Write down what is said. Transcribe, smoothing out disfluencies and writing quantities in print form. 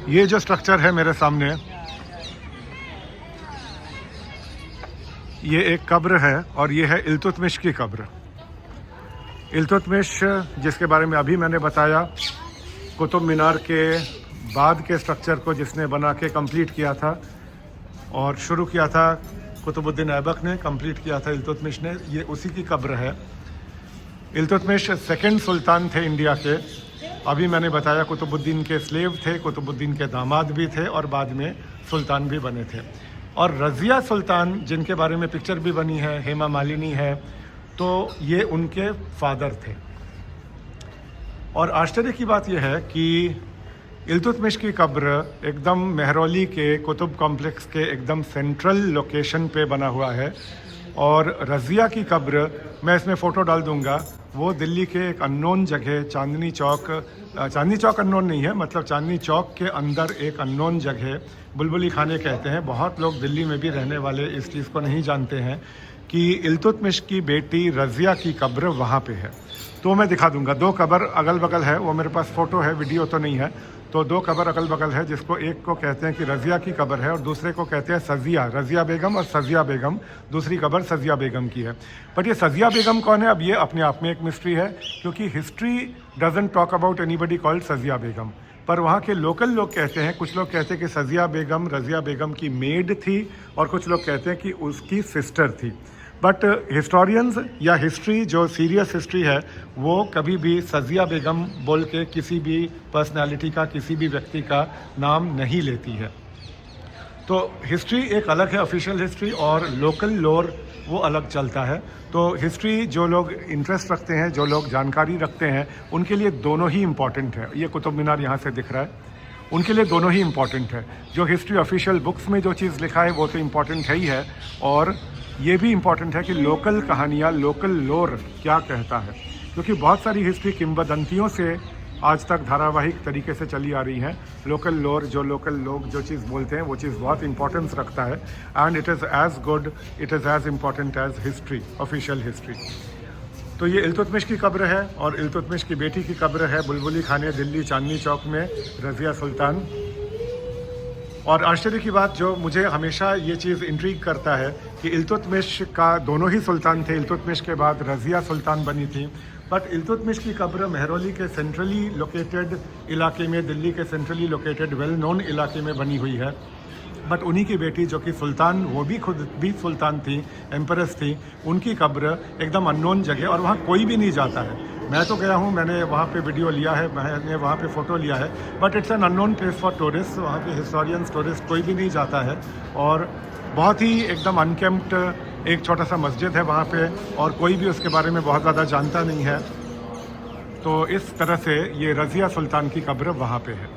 ये जो स्ट्रक्चर है मेरे सामने, ये एक कब्र है और ये है इल्तुतमिश की कब्र। इल्तुतमिश जिसके बारे में अभी मैंने बताया, कुतुब मीनार के बाद के स्ट्रक्चर को जिसने बना के कंप्लीट किया था और शुरू किया था कुतुबुद्दीन ऐबक ने, कंप्लीट किया था इल्तुतमिश ने, ये उसी की कब्र है। इल्तुतमिश सेकंड सुल्तान थे इंडिया के। अभी मैंने बताया कुतुबुद्दीन के स्लेव थे, कुतुबुद्दीन के दामाद भी थे और बाद में सुल्तान भी बने थे। और रज़िया सुल्तान जिनके बारे में पिक्चर भी बनी है, हेमा मालिनी है, तो ये उनके फादर थे। और आश्चर्य की बात यह है कि इल्तुतमिश की कब्र एकदम मेहरौली के कुतुब कॉम्प्लेक्स के एकदम सेंट्रल लोकेशन पे बना हुआ है। और रज़िया की कब्र, मैं इसमें फ़ोटो डाल दूंगा, वो दिल्ली के एक अननोन जगह चांदनी चौक अननोन नहीं है, मतलब चांदनी चौक के अंदर एक अननोन जगह बुलबुली खाने कहते हैं। बहुत लोग दिल्ली में भी रहने वाले इस चीज़ को नहीं जानते हैं कि इल्तुतमिश की बेटी रज़िया की कब्र वहाँ पे है। तो मैं दिखा दूंगा, दो कब्र अगल बगल है, वो मेरे पास फ़ोटो है, वीडियो तो नहीं है। तो दो कब्र अगल बगल है, जिसको एक को कहते हैं कि रज़िया की कब्र है और दूसरे को कहते हैं सज़िया, रज़िया बेगम और सज़िया बेगम। दूसरी कब्र सज़िया बेगम की है। बट ये सज़िया बेगम कौन है, अब ये अपने आप में एक मिस्ट्री है, क्योंकि history doesn't talk about anybody called Sazia Begum. पर वहाँ के लोकल लोग कहते हैं, कुछ लोग कहते हैं कि सज़िया बेगम रज़िया बेगम की मेड थी और कुछ लोग कहते हैं कि उसकी सिस्टर थी। बट हिस्टोरियंस या हिस्ट्री जो सीरियस हिस्ट्री है, वो कभी भी सज़िया बेगम बोल के किसी भी पर्सनालिटी का, किसी भी व्यक्ति का नाम नहीं लेती है। तो हिस्ट्री एक अलग है, ऑफिशियल हिस्ट्री, और लोकल लोर वो अलग चलता है। तो हिस्ट्री जो लोग इंटरेस्ट रखते हैं, जो लोग जानकारी रखते हैं, उनके लिए दोनों ही इम्पॉर्टेंट है। ये कुतुब मीनार यहाँ से दिख रहा है, उनके लिए दोनों ही इम्पॉर्टेंट है। जो हिस्ट्री ऑफिशियल बुक्स में जो चीज़ लिखा है वो तो इम्पॉर्टेंट है ही है, और ये भी इम्पॉर्टेंट है कि लोकल कहानियाँ, लोकल लोर क्या कहता है, क्योंकि बहुत सारी हिस्ट्री किंवदंतियों से आज तक धारावाहिक तरीके से चली आ रही है। लोकल लोर, जो लोकल लोग जो चीज़ बोलते हैं, वो चीज़ बहुत इंपॉर्टेंस रखता है, and it is as good, it is as important as history, official history. तो ये इल्तुतमिश की कब्र है और इल्तुतमिश की बेटी की कब्र है बुलबुली खाने, दिल्ली चांदनी चौक में, रज़िया सुल्तान। और आश्चर्य की बात जो मुझे हमेशा ये चीज़ इंट्रीग करता है कि इल्तुतमिश का दोनों ही सुल्तान थे, इल्तुतमिश के बाद रज़िया सुल्तान बनी थी, बट इल्तुतमिश की कब्र मेहरौली के सेंट्रली लोकेटेड इलाके में, दिल्ली के सेंट्रली लोकेटेड वेल नोन इलाके में बनी हुई है। बट उन्हीं की बेटी जो कि सुल्तान, वो भी खुद भी सुल्तान थी, एम्परेस थी, उनकी कब्र एकदम अननोन जगह, और वहाँ कोई भी नहीं जाता है। मैं तो गया हूँ, मैंने वहाँ पे वीडियो लिया है, मैंने वहाँ पे फ़ोटो लिया है, but it's an unknown place for tourist. वहाँ पे हिस्टोरियंस, टूरिस्ट कोई भी नहीं जाता है, और बहुत ही एकदम अनकेम्प्ड एक छोटा सा मस्जिद है वहाँ पे, और कोई भी उसके बारे में बहुत ज़्यादा जानता नहीं है। तो इस तरह से ये रज़िया सुल्तान की कब्र वहाँ पे है।